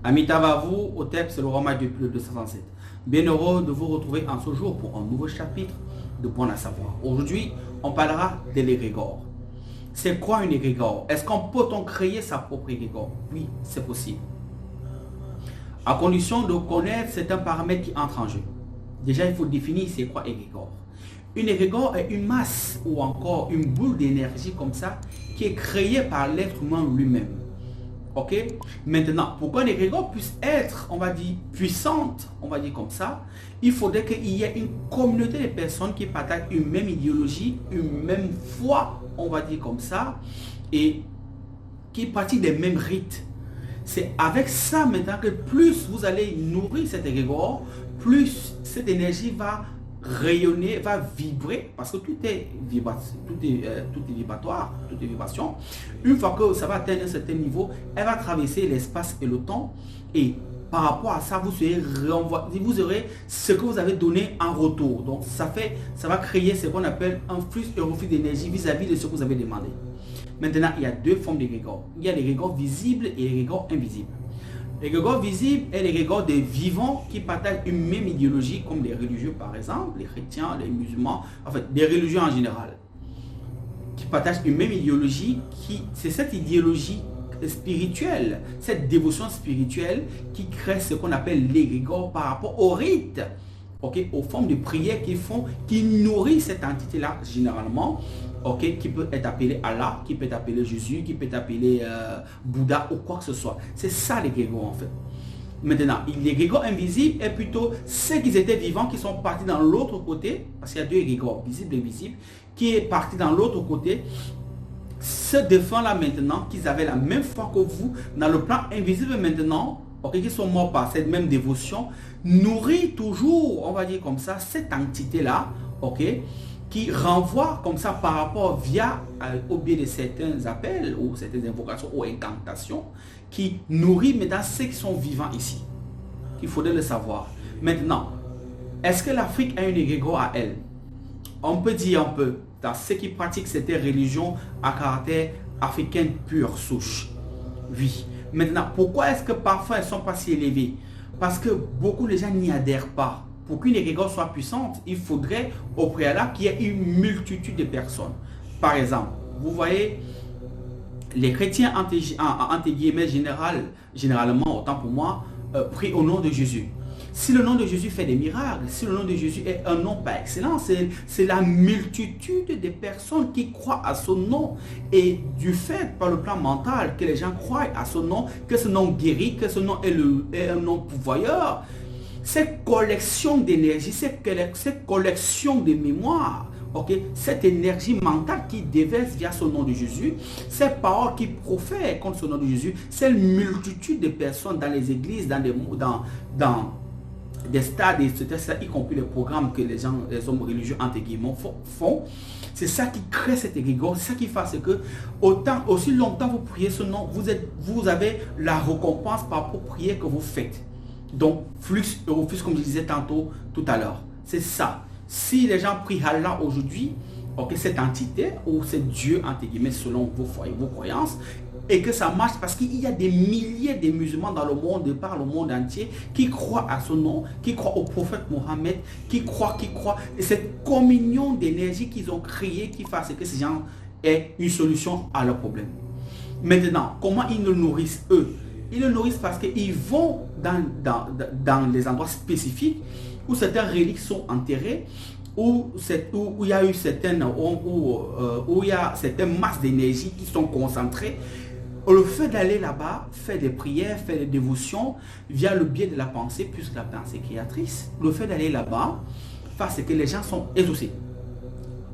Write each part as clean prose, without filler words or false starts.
Amitavavou, au texte, le roman de plus de 207. Bien heureux de vous retrouver en ce jour pour un nouveau chapitre de Bon à savoir. Aujourd'hui, on parlera de l'égrégore. C'est quoi une égrégore? Est-ce qu'on peut créer sa propre égrégore? Oui, c'est possible. À condition de connaître certains paramètres qui entrent en jeu. Déjà, il faut définir c'est quoi égrégore. Une égrégore est une masse ou encore une boule d'énergie comme ça qui est créée par l'être humain lui-même. Ok. Maintenant, pour qu'un égrégore puisse être, on va dire, puissante, on va dire comme ça, il faudrait qu'il y ait une communauté de personnes qui partagent une même idéologie, une même foi, on va dire comme ça, et qui pratiquent les mêmes rites. C'est avec ça maintenant que plus vous allez nourrir cet égrégore, plus cette énergie va rayonner, va vibrer, parce que tout est vibratoire, tout est vibration. Une fois que ça va atteindre un certain niveau, elle va traverser l'espace et le temps, et par rapport à ça, vous aurez ce que vous avez donné en retour. Donc ça va créer ce qu'on appelle un flux et reflux d'énergie vis-à-vis de ce que vous avez demandé. Maintenant, il y a deux formes d'égrégore. Il y a l'égrégore visible et l'égrégore invisible. L'égrégore visible est l'égrégore des vivants qui partagent une même idéologie, comme les religieux par exemple, les chrétiens, les musulmans, en fait, les religieux en général, qui partagent une même idéologie, c'est cette idéologie spirituelle, cette dévotion spirituelle qui crée ce qu'on appelle l'égrégore par rapport au rite, okay, aux formes de prière qu'ils font, qui nourrissent cette entité-là généralement, okay, qui peut être appelé Allah, qui peut être appelé Jésus, qui peut être appelé Bouddha ou quoi que ce soit. C'est ça l'égrégore en fait. Maintenant, l'égrégore invisible est plutôt ceux qui étaient vivants, qui sont partis dans l'autre côté, parce qu'il y a deux égrégores, visible et invisible, qui est parti dans l'autre côté. Ce défunts-là maintenant, qu'ils avaient la même foi que vous, dans le plan invisible maintenant, okay, qui sont morts par cette même dévotion, nourrit toujours, on va dire comme ça, cette entité-là, ok, qui renvoie comme ça par rapport au biais de certains appels ou certaines invocations ou incantations, qui nourrit maintenant ceux qui sont vivants ici. Il faudrait le savoir. Maintenant, est-ce que l'Afrique a une égrégore à elle? On peut dire un peu, dans ceux qui pratiquent cette religion à caractère africain pure souche. Oui. Maintenant, pourquoi est-ce que parfois elles ne sont pas si élevées? Parce que beaucoup de gens n'y adhèrent pas. Pour qu'une égrégore soit puissante, il faudrait au préalable qu'il y ait une multitude de personnes. Par exemple, vous voyez, les chrétiens entre guillemets généralement, autant pour moi, prient au nom de Jésus. Si le nom de Jésus fait des miracles, si le nom de Jésus est un nom par excellence, c'est la multitude de personnes qui croient à son nom. Et du fait, par le plan mental, que les gens croient à son nom, que ce nom guérit, que ce nom est un nom pourvoyeur, cette collection d'énergie, cette collection de mémoire, okay, cette énergie mentale qui déverse via ce nom de Jésus, ces paroles qui profèrent contre ce nom de Jésus, cette multitude de personnes dans les églises, dans des stades, etc., y compris les programmes que les hommes religieux entre guillemets font, c'est ça qui crée cette égrégore, c'est ça qui fait que aussi longtemps vous priez ce nom, vous avez la récompense par rapport aux prières que vous faites. Donc, flux et reflux, comme je disais tantôt, tout à l'heure. C'est ça. Si les gens prient Allah aujourd'hui, okay, cette entité ou ce Dieu, entre guillemets, selon vos croyances, et que ça marche parce qu'il y a des milliers de musulmans dans le monde, de par le monde entier, qui croient à son nom, qui croient au prophète Mohammed, qui croient. Et cette communion d'énergie qu'ils ont créée, qui fait que ces gens aient une solution à leurs problèmes. Maintenant, comment ils le nourrissent eux? Ils le nourrissent parce qu'ils vont dans les endroits spécifiques où certaines reliques sont enterrées, où il y a eu certaines masses d'énergie qui sont concentrées. Le fait d'aller là-bas, faire des prières, faire des dévotions via le biais de la pensée, puisque la pensée est créatrice, le fait d'aller là-bas fait que les gens sont exaucés.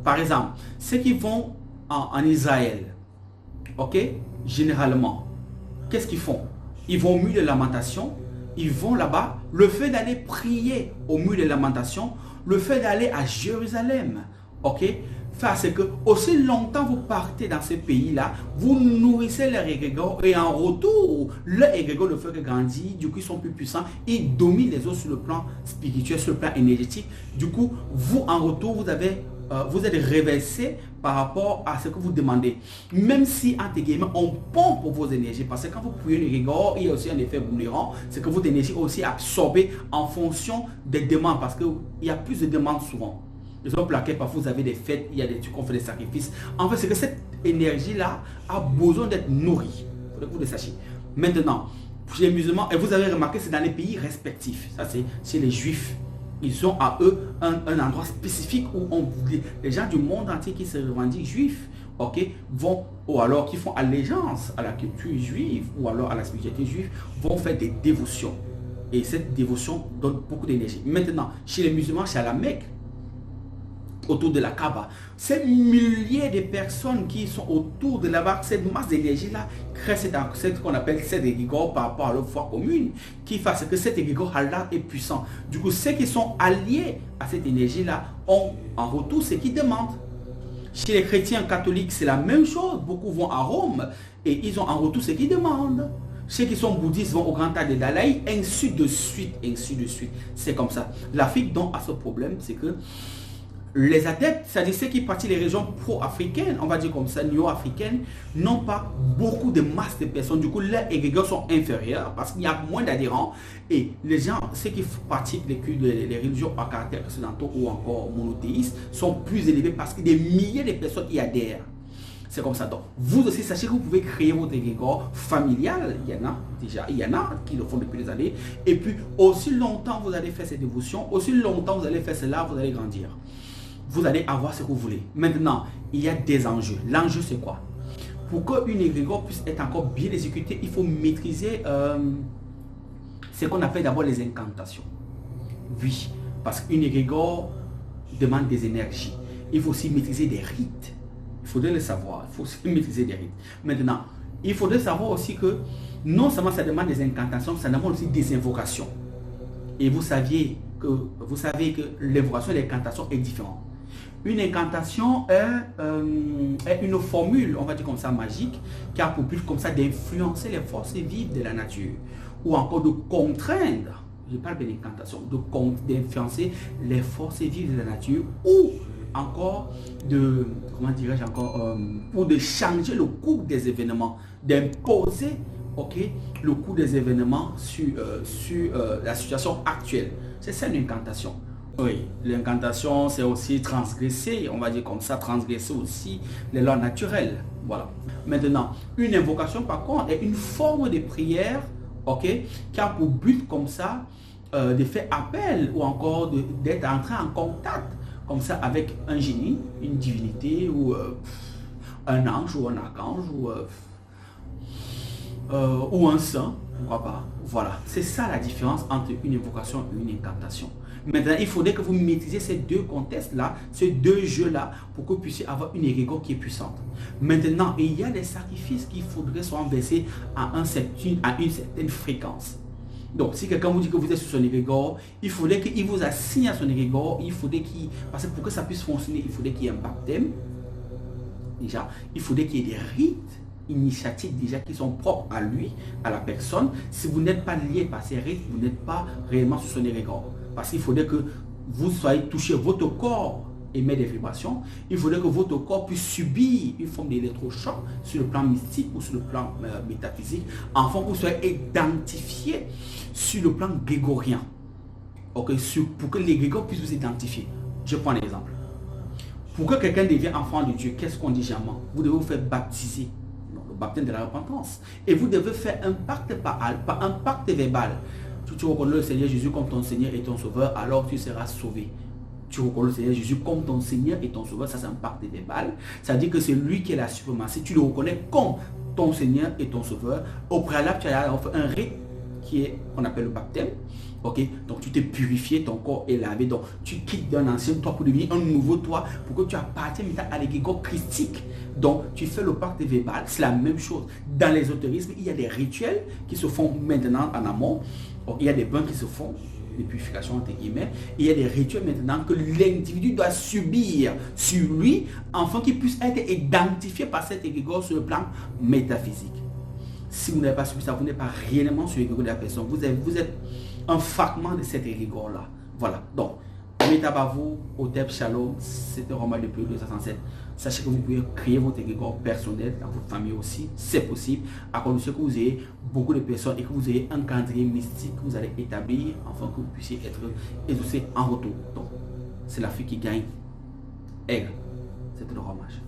Par exemple, ceux qui vont en Israël, ok, généralement, qu'est-ce qu'ils font? Ils vont au mur de lamentation, ils vont là-bas. Le fait d'aller prier au mur de lamentation, le fait d'aller à Jérusalem, ok, c'est que aussi longtemps vous partez dans ce pays-là, vous nourrissez leur égrégore et en retour, leur égrégore ne fait que grandir, du coup ils sont plus puissants, ils dominent les autres sur le plan spirituel, sur le plan énergétique. Du coup, vous en retour, vous avez vous êtes réversé par rapport à ce que vous demandez. Même si, entre guillemets, on pompe pour vos énergies. Parce que quand vous priez le rigor, il y a aussi un effet boomerang. C'est que votre énergie est aussi absorbée en fonction des demandes. Parce qu'il y a plus de demandes souvent. Raison pour laquelle parfois vous avez des fêtes, il y a des trucs qu'on fait des sacrifices. En fait, c'est que cette énergie-là a besoin d'être nourrie. Il faut que vous le sachiez. Maintenant, chez les musulmans, et vous avez remarqué, c'est dans les pays respectifs. Ça, c'est chez les juifs. Ils ont à eux un endroit spécifique où les gens du monde entier qui se revendiquent juifs, ok, vont, ou alors qui font allégeance à la culture juive, ou alors à la spiritualité juive, vont faire des dévotions. Et cette dévotion donne beaucoup d'énergie. Maintenant, chez les musulmans, c'est à la Mecque, autour de la Kaaba. Ces milliers de personnes qui sont autour de là-bas, cette masse d'énergie-là, crée ce qu'on appelle cet égrégore par rapport à leur foi commune, qui fait que cet égrégore Allah est puissant. Du coup, ceux qui sont alliés à cette énergie-là ont en retour ce qu'ils demandent. Chez les chrétiens catholiques, c'est la même chose. Beaucoup vont à Rome et ils ont en retour ce qu'ils demandent. Ceux qui sont bouddhistes vont au grand tas de Dalai, ainsi de suite, ainsi de suite. C'est comme ça. L'Afrique, donc, a ce problème, c'est que les adeptes, c'est-à-dire ceux qui pratiquent les régions pro-africaines, on va dire comme ça, néo-africaines, n'ont pas beaucoup de masse de personnes. Du coup, leurs égrégores sont inférieurs parce qu'il y a moins d'adhérents. Et les gens, ceux qui pratiquent les religions à caractère occidentaux ou encore monothéistes, sont plus élevés parce que des milliers de personnes y adhèrent. C'est comme ça. Donc, vous aussi, sachez que vous pouvez créer votre égrégore familial. Il y en a déjà, il y en a qui le font depuis des années. Et puis, aussi longtemps vous allez faire ces dévotions, aussi longtemps vous allez faire cela, vous allez grandir. Vous allez avoir ce que vous voulez. Maintenant, il y a des enjeux. L'enjeu, c'est quoi? Pour qu'une égrégore puisse être encore bien exécutée, il faut maîtriser ce qu'on appelle d'abord les incantations. Oui, parce qu'une égrégore demande des énergies. Il faut aussi maîtriser des rites. Il faudrait le savoir. Il faut aussi maîtriser des rites. Maintenant, il faudrait savoir aussi que non seulement ça demande des incantations, ça demande aussi des invocations. Et vous savez que l'invocation et l'incantation est différente. Une incantation est une formule, on va dire comme ça, magique, qui a pour but comme ça d'influencer les forces vives de la nature. Ou encore de contraindre, je parle de l'incantation, d'influencer les forces vives de la nature. Ou encore de, comment dirais-je encore, ou de changer le cours des événements, d'imposer le cours des événements sur la situation actuelle. C'est ça une incantation. Oui, l'incantation, c'est aussi transgresser, on va dire comme ça, transgresser aussi les lois naturelles. Voilà. Maintenant, une invocation, par contre, est une forme de prière, qui a pour but comme ça de faire appel ou encore d'être entré en contact comme ça avec un génie, une divinité ou un ange ou un archange ou un saint, pourquoi pas. Voilà, c'est ça la différence entre une invocation et une incantation. Maintenant, il faudrait que vous maîtrisiez ces deux contextes-là, ces deux jeux-là, pour que vous puissiez avoir une égrégore qui est puissante. Maintenant, il y a des sacrifices qu'il faudrait soit versés à une certaine fréquence. Donc, si quelqu'un vous dit que vous êtes sur son égrégore, il faudrait qu'il vous assigne à son égrégore, parce que pour que ça puisse fonctionner, il faudrait qu'il y ait un baptême. Déjà, il faudrait qu'il y ait des rites initiatiques déjà qui sont propres à lui, à la personne. Si vous n'êtes pas lié par ces rites, vous n'êtes pas réellement sur son égrégore. Parce qu'il faudrait que vous soyez touché, votre corps émet des vibrations, il faudrait que votre corps puisse subir une forme d'électrochoc sur le plan mystique ou sur le plan métaphysique, afin que vous soyez identifié sur le plan grégorien. Pour que les grégores puissent vous identifier. Je prends un exemple. Pour que quelqu'un devienne enfant de Dieu, qu'est-ce qu'on dit généralement? Vous devez vous faire baptiser. Donc, le baptême de la repentance. Et vous devez faire un pacte un pacte verbal. Si tu reconnais le Seigneur Jésus comme ton Seigneur et ton Sauveur, alors tu seras sauvé. Tu reconnais le Seigneur Jésus comme ton Seigneur et ton Sauveur, ça c'est un pacte verbal. Ça veut dire que c'est lui qui est la suprématie. Tu le reconnais comme ton Seigneur et ton Sauveur. Au préalable, tu as fait un rite qu'on appelle le baptême. Donc tu t'es purifié, ton corps est lavé. Donc tu quittes d'un ancien toi pour devenir un nouveau toi, pour que tu appartiennes à l'égrégore christique. Donc tu fais le pacte verbal, c'est la même chose. Dans l'ésotérisme, il y a des rituels qui se font maintenant en amont. Il y a des bains qui se font, des purifications entre guillemets. Il y a des rituels maintenant que l'individu doit subir sur lui, afin qu'il puisse être identifié par cet égrégore sur le plan métaphysique. Si vous n'avez pas subi ça, vous n'êtes pas réellement sur l'égrégore de la personne. Vous êtes un fragment de cet égrégore-là. Voilà. Donc, Metabavou, Otep Shalom, c'est un roman depuis 267. Sachez que vous pouvez créer votre égrégore personnel dans votre famille aussi, c'est possible, à condition que vous ayez beaucoup de personnes et que vous ayez un calendrier mystique que vous allez établir afin que vous puissiez être exaucé en retour. Donc, c'est la fille qui gagne. Elle, c'est le romage.